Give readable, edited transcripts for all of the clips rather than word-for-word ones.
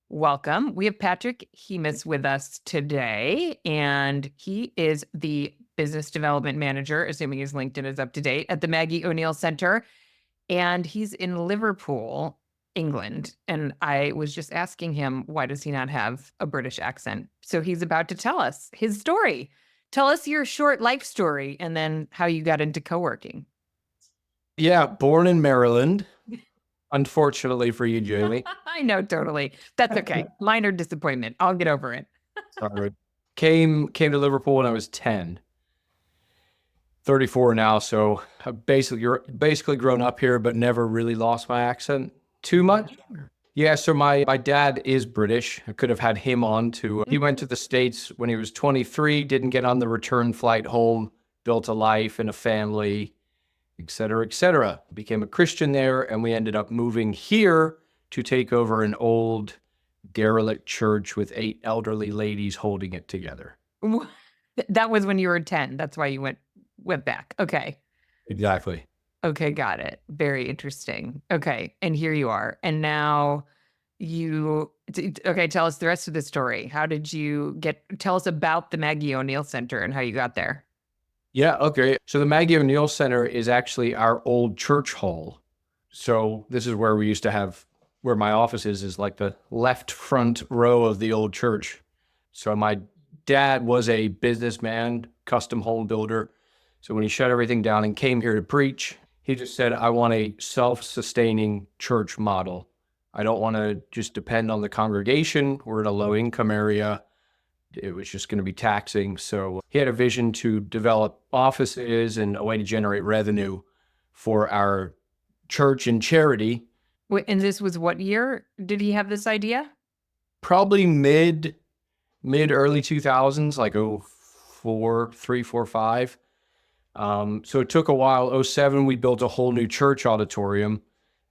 welcome. We have Patrick Hemus with us today, and he is the business development manager, assuming his LinkedIn is up to date, at the Maggie O'Neill Center. And he's in Liverpool, England. And I was just asking him, why does he not have a British accent? So he's about to tell us his story. Tell us your short life story and then how you got into co-working. Yeah, born in Maryland. Unfortunately for you, Jamie. I know, totally. That's okay. Minor disappointment. I'll get over it. Sorry. Came to Liverpool when I was 10. 34 now, so I've basically grown up here, but never really lost my accent too much. Yeah, so my dad is British. I could have had him on too. He went to the States when he was 23, didn't get on the return flight home, built a life and a family, et cetera, et cetera. Became a Christian there, and we ended up moving here to take over an old derelict church with 8 elderly ladies holding it together. That was when you were 10. That's why you went back. Okay. Exactly. Okay, got it. Very interesting. Okay, and here you are. And now okay, tell us the rest of the story. How did you tell us about the Maggie O'Neill Center and how you got there. Yeah, okay. So the Maggie O'Neill Center is actually our old church hall. So this is where we used to have, where my office is like the left front row of the old church. So my dad was a businessman, custom home builder. So when he shut everything down and came here to preach, he just said, I want a self-sustaining church model. I don't want to just depend on the congregation. We're in a low income area. It was just going to be taxing. So he had a vision to develop offices and a way to generate revenue for our church and charity. Wait, and this was what year did he have this idea? Probably mid early 2000s, like 04, 3, 4, 5. So it took a while. 07, we built a whole new church auditorium.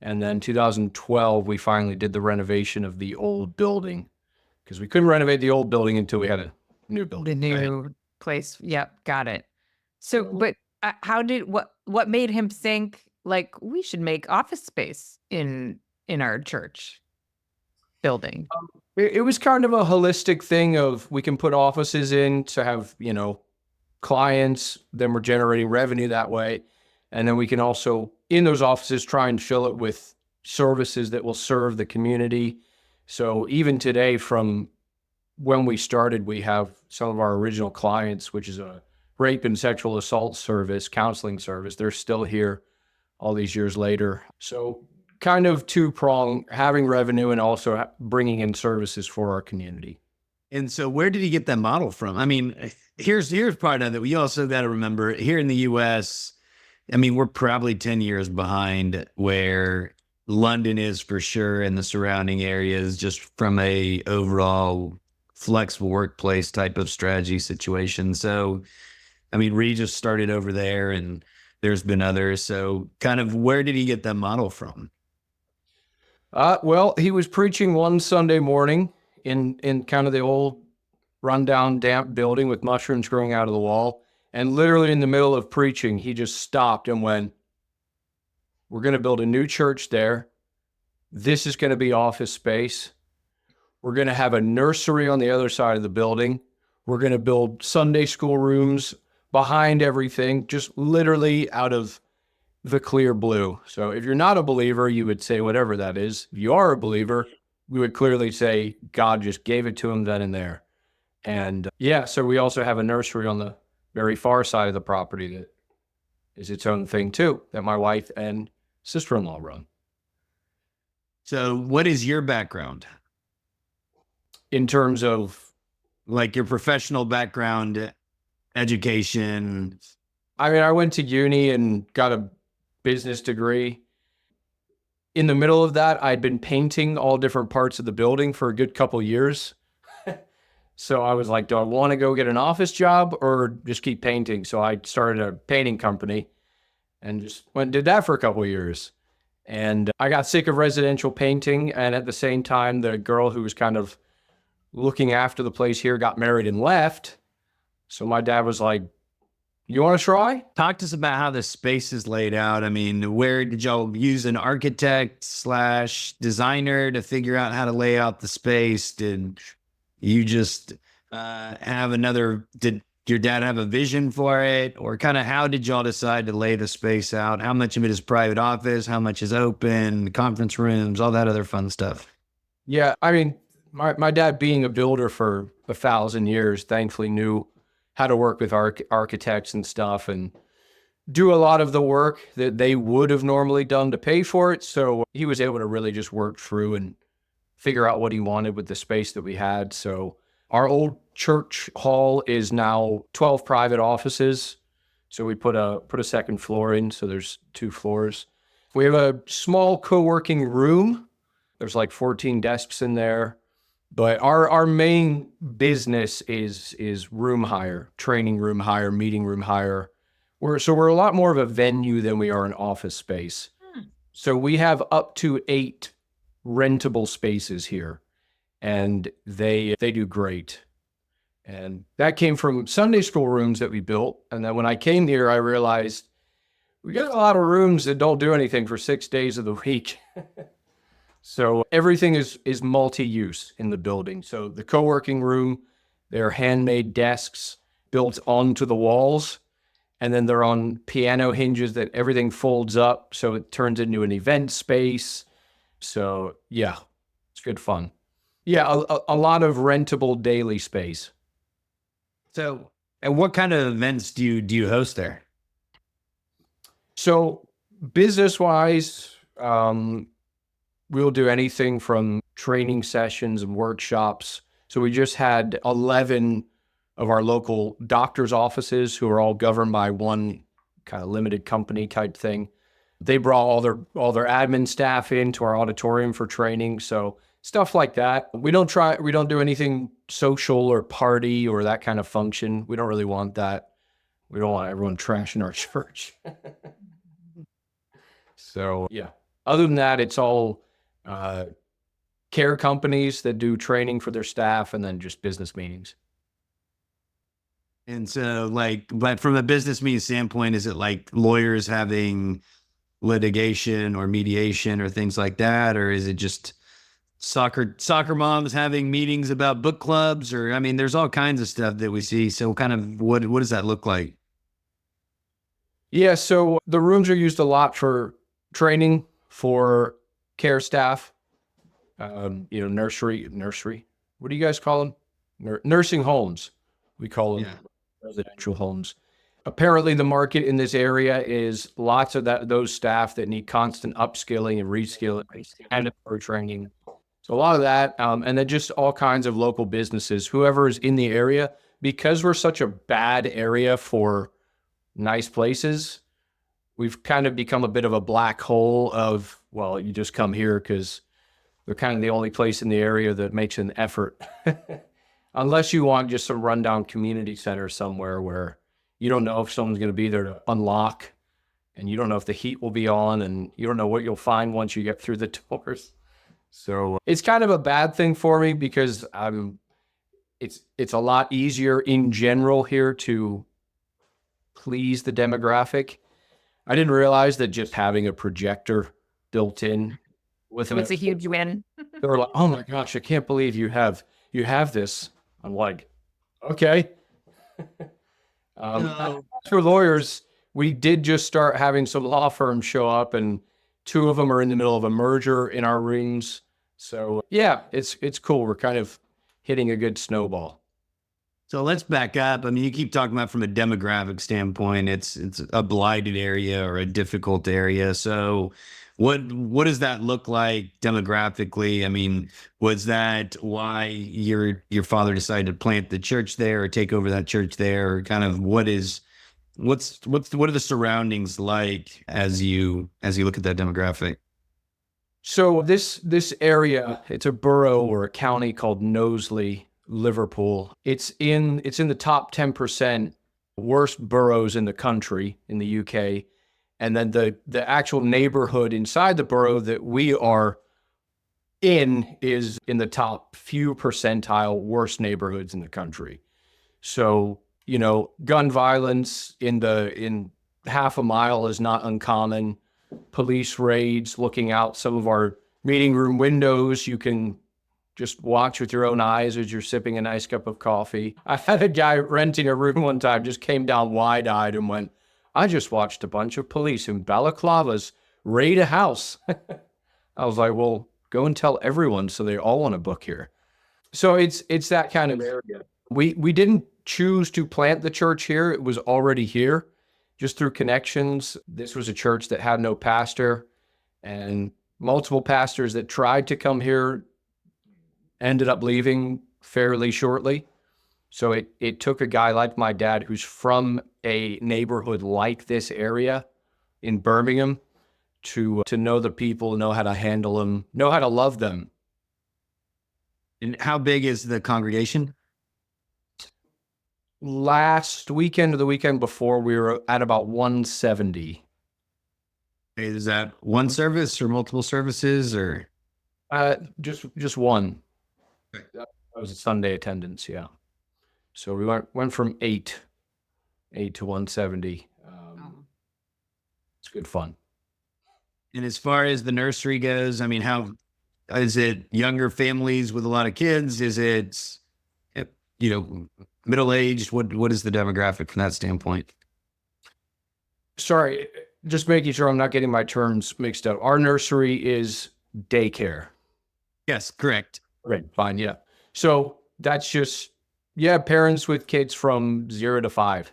And then 2012, we finally did the renovation of the old building, because we couldn't renovate the old building until we had a new building. The new place. Yep, got it. So, but what made him think like we should make office space in our church building? It was kind of a holistic thing of, we can put offices in to have, clients, then we're generating revenue that way. And then we can also, in those offices, try and fill it with services that will serve the community. So even today, from when we started, we have some of our original clients, which is a rape and sexual assault service, counseling service. They're still here all these years later. So kind of two-pronged, having revenue and also bringing in services for our community. And so where did he get that model from? I mean, here's part of it. We also got to remember, here in the US, I mean, we're probably 10 years behind where London is for sure, and the surrounding areas, just from a overall flexible workplace type of strategy situation. So, I mean, Regis started over there, and there's been others. So kind of where did he get that model from? Well, he was preaching one Sunday morning in kind of the old rundown, damp building with mushrooms growing out of the wall. And literally in the middle of preaching, he just stopped and went, we're going to build a new church there. This is going to be office space. We're going to have a nursery on the other side of the building. We're going to build Sunday school rooms behind everything, just literally out of the clear blue. So if you're not a believer, you would say whatever that is. If you are a believer, we would clearly say God just gave it to him then and there. And yeah, so we also have a nursery on the very far side of the property that is its own thing too, that my wife and sister-in-law run. So what is your background? In terms of? Like your professional background, education? I mean, I went to uni and got a business degree. In the middle of that, I'd been painting all different parts of the building for a good couple years. So I was like, do I want to go get an office job or just keep painting? So I started a painting company and just went and did that for a couple of years. And I got sick of residential painting. And at the same time, the girl who was kind of looking after the place here got married and left. So my dad was like, You want to try? Talk to us about how the space is laid out. I mean, where did y'all use an architect slash designer to figure out how to lay out the space? Did you just did your dad have a vision for it? Or kind of how did y'all decide to lay the space out? How much of it is private office? How much is open, conference rooms, all that other fun stuff? Yeah, I mean, my dad being a builder for 1,000 years, thankfully knew how to work with architects and stuff and do a lot of the work that they would have normally done to pay for it. So he was able to really just work through and figure out what he wanted with the space that we had. So our old church hall is now 12 private offices. So we put a second floor in, so there's 2 floors. We have a small co-working room. There's like 14 desks in there. But our main business is room hire, training room hire, meeting room hire. We're a lot more of a venue than we are an office space. So we have up to 8 rentable spaces here, and they do great. And that came from Sunday school rooms that we built. And then when I came here, I realized we got a lot of rooms that don't do anything for 6 days of the week. So everything is multi-use in the building. So the co-working room, they're handmade desks built onto the walls, and then they're on piano hinges that everything folds up, so it turns into an event space. So yeah, it's good fun. Yeah, a lot of rentable daily space. So, and what kind of events do you host there? So business-wise, we'll do anything from training sessions and workshops. So we just had 11 of our local doctors' offices who are all governed by one kind of limited company type thing. They brought all their admin staff into our auditorium for training. So stuff like that. We don't do anything social or party or that kind of function. We don't really want that. We don't want everyone trashing our church. So yeah, other than that, it's all care companies that do training for their staff, and then just business meetings. And so, but from a business meeting standpoint, is it like lawyers having litigation or mediation or things like that? Or is it just soccer moms having meetings about book clubs? Or, I mean, there's all kinds of stuff that we see. So kind of what does that look like? Yeah, so the rooms are used a lot for training for care staff, nursery. What do you guys call them? Nursing homes. We call them residential homes. Apparently the market in this area is lots of those staff that need constant upskilling and reskilling and for training. So a lot of that, and then just all kinds of local businesses, whoever is in the area, because we're such a bad area for nice places, we've kind of become a bit of a black hole of, well, you just come here because they're kind of the only place in the area that makes an effort. Unless you want just some rundown community center somewhere where you don't know if someone's going to be there to unlock, and you don't know if the heat will be on, and you don't know what you'll find once you get through the doors. So it's kind of a bad thing for me because it's a lot easier in general here to please the demographic. I didn't realize that just having a projector built in with So it's a huge win. they were like, "Oh my gosh, I can't believe you have this." I'm like, okay. For lawyers, we did just start having some law firms show up, and 2 of them are in the middle of a merger in our rooms. So yeah, it's cool. We're kind of hitting a good snowball. So let's back up. I mean, you keep talking about from a demographic standpoint, it's a blighted area or a difficult area. So what does that look like demographically? I mean, was that why your father decided to plant the church there or take over that church there? Or kind of what are the surroundings like as you look at that demographic? So this area, it's a borough or a county called Knowsley, Liverpool. It's in the top 10% worst boroughs in the country in the UK. And then the actual neighborhood inside the borough that we are in is in the top few percentile worst neighborhoods in the country. So gun violence in half a mile is not uncommon. Police raids, looking out some of our meeting room windows, you can just watch with your own eyes as you're sipping a nice cup of coffee. I had a guy renting a room one time, just came down wide-eyed and went, I just watched a bunch of police in balaclavas raid a house. I was like, well, go and tell everyone so they all want to book here. So it's that kind of area. We didn't choose to plant the church here. It was already here, just through connections. This was a church that had no pastor, and multiple pastors that tried to come here ended up leaving fairly shortly. So it took a guy like my dad, who's from a neighborhood like this area in Birmingham, to know the people, know how to handle them, know how to love them. And how big is the congregation? Last weekend or the weekend before, we were at about 170. Is that one service or multiple services, or? Just one. That was a Sunday attendance, yeah. So we went from eight to 170. It's good fun. And as far as the nursery goes, I mean, how is it? Younger families with a lot of kids? Is it, middle-aged? What is the demographic from that standpoint? Sorry, just making sure I'm not getting my terms mixed up. Our nursery is daycare. Yes, correct. Right, fine, yeah. So that's just, parents with kids from 0 to 5.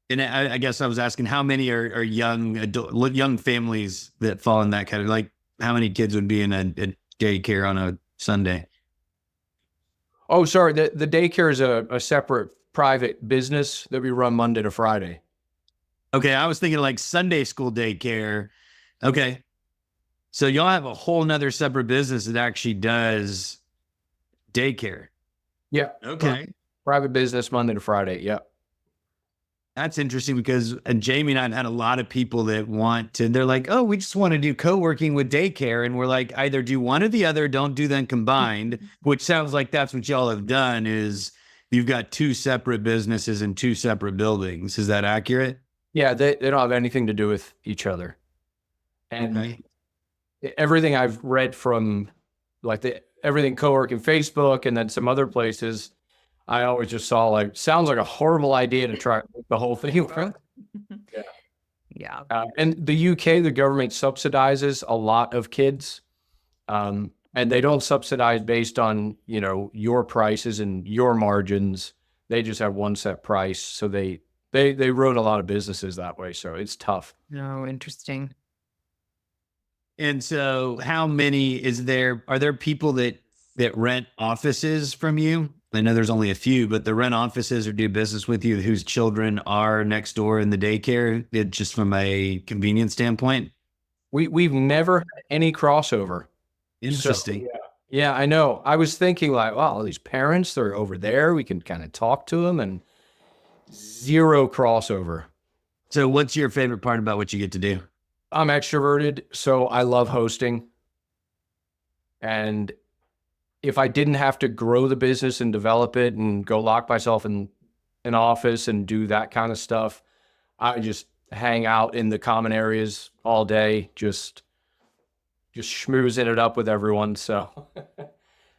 And I guess I was asking, how many are young families that fall in that category? Like, how many kids would be in a daycare on a Sunday? Oh, sorry, the daycare is a separate private business that we run Monday to Friday. Okay, I was thinking like Sunday school daycare. Okay. So y'all have a whole nother separate business that actually does daycare. Yeah. Okay. Private business Monday to Friday. Yeah. That's interesting because Jamie and I had a lot of people that they're like, oh, we just want to do co-working with daycare. And we're like, either do one or the other, don't do them combined, which sounds like that's what y'all have done, is you've got two separate businesses in two separate buildings. Is that accurate? Yeah, they don't have anything to do with each other. And everything I've read from everything co-working Facebook and then some other places, I always just saw sounds like a horrible idea to try the whole thing. Yeah. And the UK, the government subsidizes a lot of kids. And they don't subsidize based on, your prices and your margins. They just have one set price. So they run a lot of businesses that way. So it's tough. No, interesting. And so how many are there people that rent offices from you? I know there's only a few, but the rent offices or do business with you whose children are next door in the daycare, just from a convenience standpoint? We've never had any crossover. Interesting. So, yeah, I know. I was thinking wow, these parents, they're over there. We can kind of talk to them, and zero crossover. So what's your favorite part about what you get to do? I'm extroverted, so I love hosting. And if I didn't have to grow the business and develop it and go lock myself in an office and do that kind of stuff, I would just hang out in the common areas all day, just schmoozing it up with everyone. So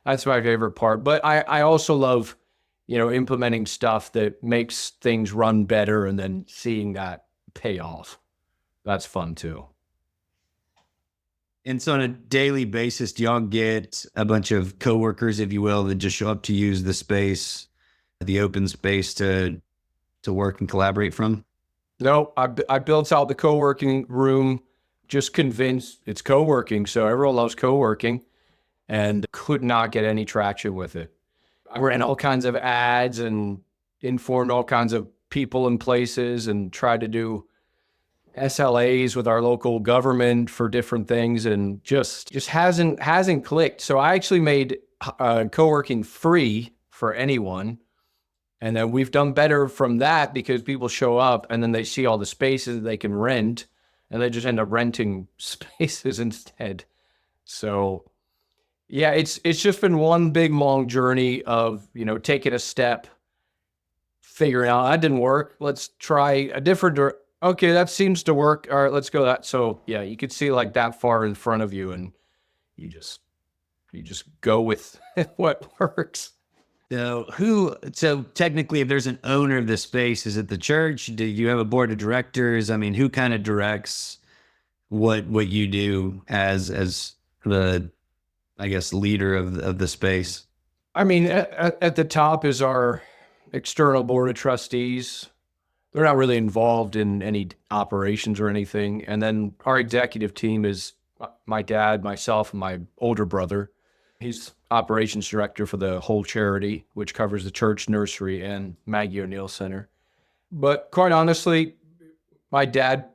that's my favorite part. But I also love, implementing stuff that makes things run better and then seeing that pay off. That's fun too. And so on a daily basis, do y'all get a bunch of coworkers, if you will, that just show up to use the space, the open space to work and collaborate from? No, I built out the co-working room, just convinced it's co-working. So everyone loves co-working, and could not get any traction with it. I ran all kinds of ads and informed all kinds of people and places and tried to do SLAs with our local government for different things, and just hasn't clicked. So I actually made co-working free for anyone. And then we've done better from that because people show up and then they see all the spaces they can rent, and they just end up renting spaces instead. So yeah, it's just been one big long journey of, taking a step figuring out that didn't work. Let's try a different okay, that seems to work. All right, let's go that. So yeah, you could see like that far in front of you, and you just go with what works. So technically, if there's an owner of the space, is it the church? Do you have a board of directors? I mean, who kind of directs what you do as the, I guess, leader of the space? I mean, at the top is our external board of trustees. They're not really involved in any operations or anything. And then our executive team is my dad, myself, and my older brother. He's operations director for the whole charity, which covers the church, nursery, and Maggie O'Neill Center. But quite honestly, my dad,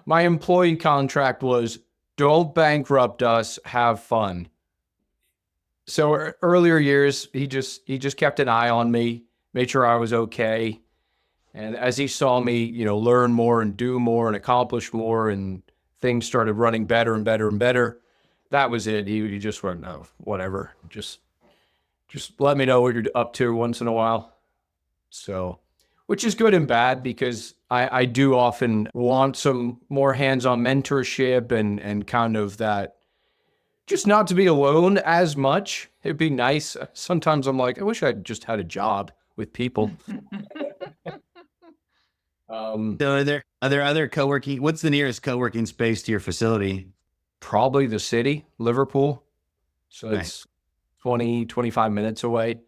my employee contract was, don't bankrupt us, have fun. So earlier years, he just kept an eye on me, made sure I was okay. And as he saw me, learn more and do more and accomplish more, and things started running better and better and better, that was it. He just went, no, whatever. Just let me know what you're up to once in a while. So, which is good and bad, because I do often want some more hands-on mentorship and kind of that, just not to be alone as much. It'd be nice. Sometimes I'm like, I wish I just had a job with people. So are there other co-working? What's the nearest co-working space to your facility? Probably the city, Liverpool. So Nice. it's 20, 25 minutes away.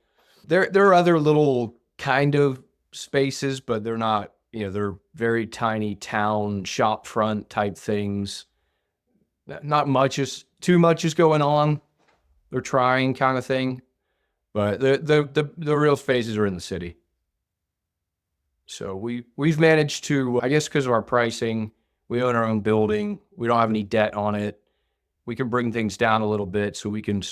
There are other little kind of spaces, but they're not, they're very tiny town shop front type things. Not much too much is going on. They're trying kind of thing, but the real spaces are in the city. So we've managed to, I guess, because of our pricing, we own our own building. We don't have any debt on it. We can bring things down a little bit, so we can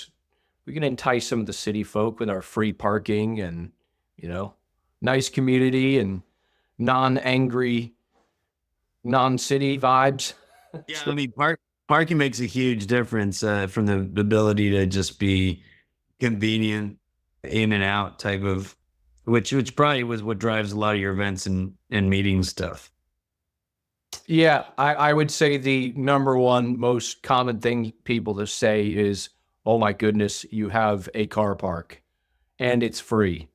entice some of the city folk with our free parking and, nice community and non-angry, non-city vibes. Yeah, I mean, parking makes a huge difference from the ability to just be convenient, in and out type of, which probably was what drives a lot of your events and meeting stuff. Yeah, I would say the number one most common thing people to say is, oh my goodness, you have a car park and it's free.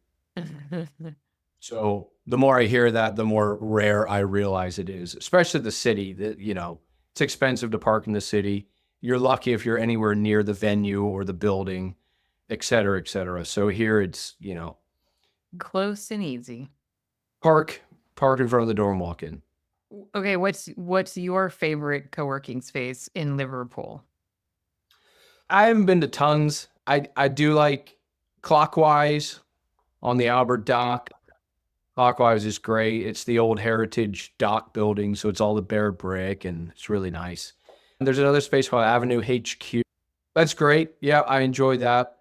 So the more I hear that, the more rare I realize it is, especially the city. That it's expensive to park in the city. You're lucky if you're anywhere near the venue or the building, et cetera, et cetera. So here it's, Close and easy. park in front of the door and walk in. Okay, what's your favorite co-working space in Liverpool? I haven't been to tons. I do like Clockwise on the Albert Dock. Clockwise is great. It's the old heritage dock building, so it's all the bare brick, and it's really nice. And there's another space called Avenue HQ. That's great. Yeah, I enjoy that.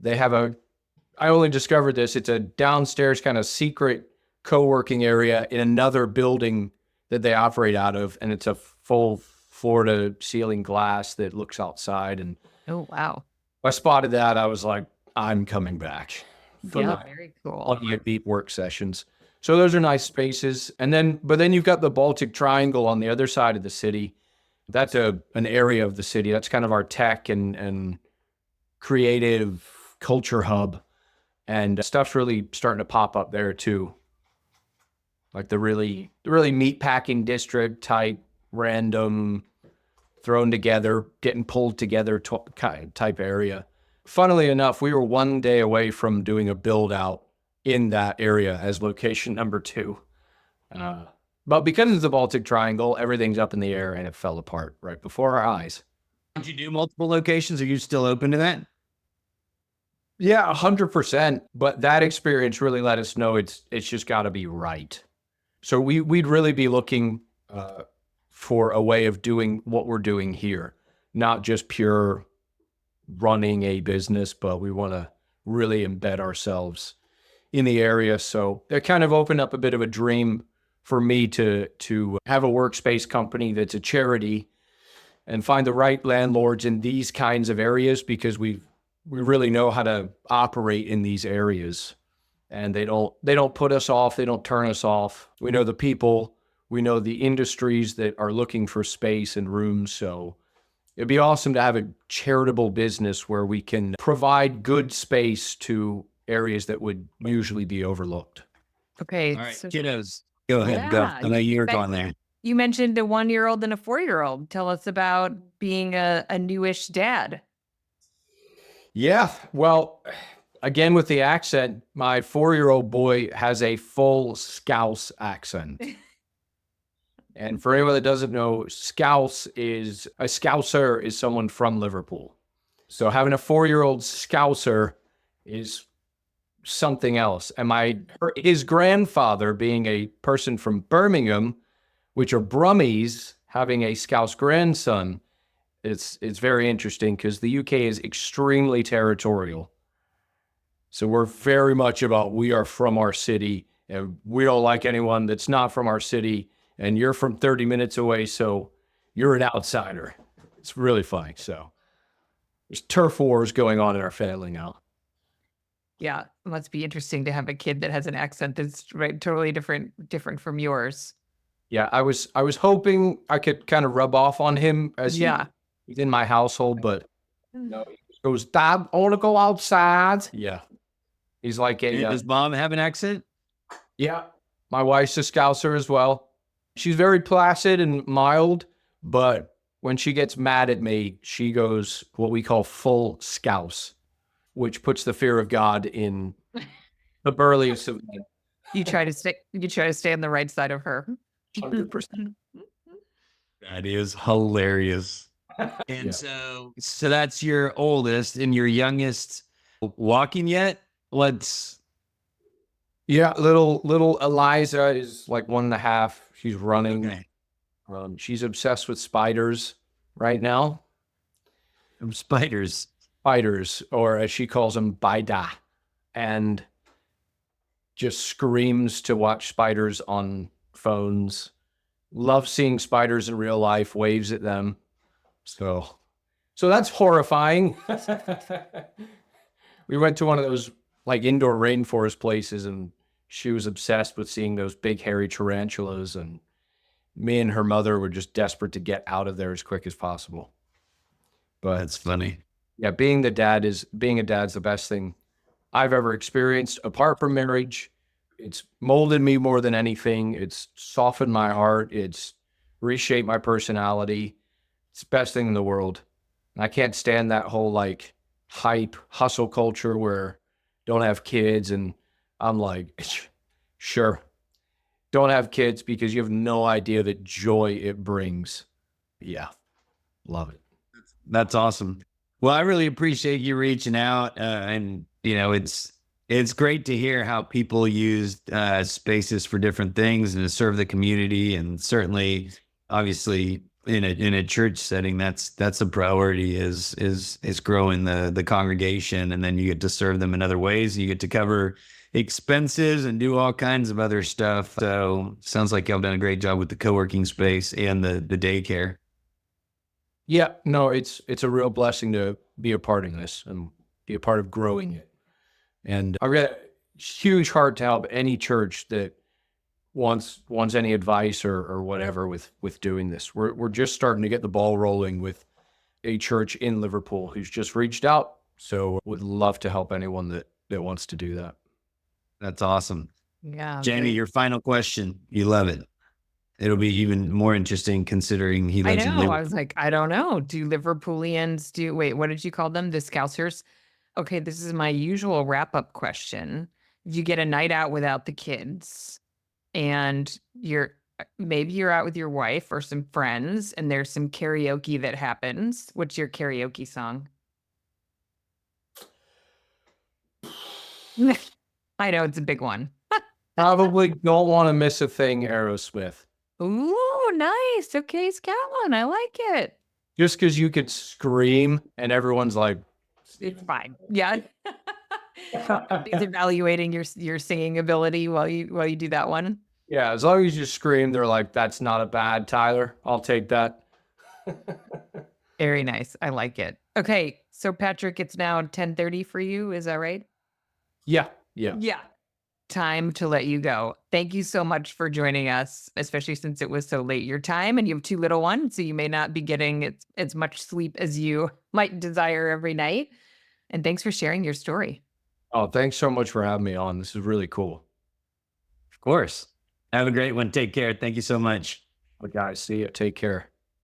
They have I only discovered this. It's a downstairs kind of secret co-working area in another building that they operate out of, and it's a full floor to ceiling glass that looks outside. And Oh, wow. I spotted that. I was like, I'm coming back for Yeah, my very cool. on your beat work sessions. So those are nice spaces. But then you've got the Baltic Triangle on the other side of the city. That's an area of the city. That's kind of our tech and creative culture hub. And stuff's really starting to pop up there too. Like the really meat packing district type, random, thrown together, getting pulled together type area. Funnily enough, we were one day away from doing a build out in that area as location number 2. But because it's the Baltic Triangle, everything's up in the air and it fell apart right before our eyes. Did you do multiple locations? Are you still open to that? Yeah, 100%. But that experience really let us know it's just got to be right. So we'd really be looking for a way of doing what we're doing here, not just pure running a business, but we want to really embed ourselves in the area. So it kind of opened up a bit of a dream for me to have a workspace company that's a charity and find the right landlords in these kinds of areas, because we really know how to operate in these areas. and they don't put us off. They don't turn us off. We know the people. We know the industries that are looking for space and rooms. So it'd be awesome to have a charitable business where we can provide good space to areas that would usually be overlooked. Okay. All right, So, kiddos, go ahead. Go. yeah, I know you were going there. you mentioned a 1-year-old and a 4-year-old. Tell us about being a newish dad. Yeah. Well, again, with the accent, my 4-year-old boy has a full Scouse accent. And for anyone that doesn't know, Scouser is someone from Liverpool. So having a 4-year-old Scouser is something else. And his grandfather, being a person from Birmingham, which are Brummies, having a Scouse grandson, it's very interesting because the UK is extremely territorial. So we're very much about we are from our city, and we don't like anyone that's not from our city, and you're from 30 minutes away, so you're an outsider. It's really funny. So there's turf wars going on in our family now. Yeah, it must be interesting to have a kid that has an accent that's totally different from yours. Yeah, I was hoping I could kind of rub off on him as he's in my household, but no, he goes, Dad, I want to go outside. Yeah. He's like Does mom have an accent? Yeah. My wife's a Scouser as well. She's very placid and mild, but when she gets mad at me, she goes what we call full Scouse, which puts the fear of God in the burliest of men. You try to stay on the right side of her. 100%. That is hilarious. And so that's your oldest, and your youngest walking yet? Yeah, little Eliza is like 1.5. She's running. Okay. She's obsessed with spiders right now. Spiders, or as she calls them, baida, and just screams to watch spiders on phones. Loves seeing spiders in real life, waves at them. So that's horrifying. We went to one of those like indoor rainforest places, and she was obsessed with seeing those big hairy tarantulas, and me and her mother were just desperate to get out of there as quick as possible. But that's funny. Yeah, being a dad's the best thing I've ever experienced apart from marriage. It's molded me more than anything. It's softened my heart. It's reshaped my personality. It's the best thing in the world. And I can't stand that whole like hype hustle culture where don't have kids. And I'm like, sure, don't have kids because you have no idea the joy it brings. Yeah, love it. That's awesome. Well, I really appreciate you reaching out, and it's great to hear how people use spaces for different things and to serve the community, and certainly, obviously, in a church setting, that's a priority is growing the congregation, and then you get to serve them in other ways. You get to cover expenses and do all kinds of other stuff. So sounds like y'all done a great job with the co-working space and the daycare. Yeah, no, it's a real blessing to be a part of this and be a part of growing it. And I've got a huge heart to help any church that wants any advice or whatever with doing this. We're just starting to get the ball rolling with a church in Liverpool who's just reached out. So would love to help anyone that wants to do that. That's awesome. Yeah. Jamie, your final question. You love it. It'll be even more interesting considering he lives in Liverpool. I was like, I don't know. Do Liverpoolians what did you call them? The Scousers? Okay, this is my usual wrap-up question. You get a night out without the kids, and maybe you're out with your wife or some friends, and there's some karaoke that happens. What's your karaoke song? I know it's a big one. Probably Don't Want to Miss a Thing, Aerosmith. Ooh, nice. Okay, Scotland. I like it. Just because you could scream and everyone's like, it's fine. Yeah. He's evaluating your singing ability while you do that one. Yeah, as long as you scream, they're like, that's not a bad, Tyler. I'll take that. Very nice. I like it. Okay, so Patrick, it's now 10:30 for you. Is that right? Yeah. Yeah. time to let you go. Thank you so much for joining us, especially since it was so late your time and you have 2 little ones, so you may not be getting as much sleep as you might desire every night. And thanks for sharing your story. Oh, thanks so much for having me on. This is really cool. Of course. Have a great one. Take care. Thank you so much. But guys, see you. Take care.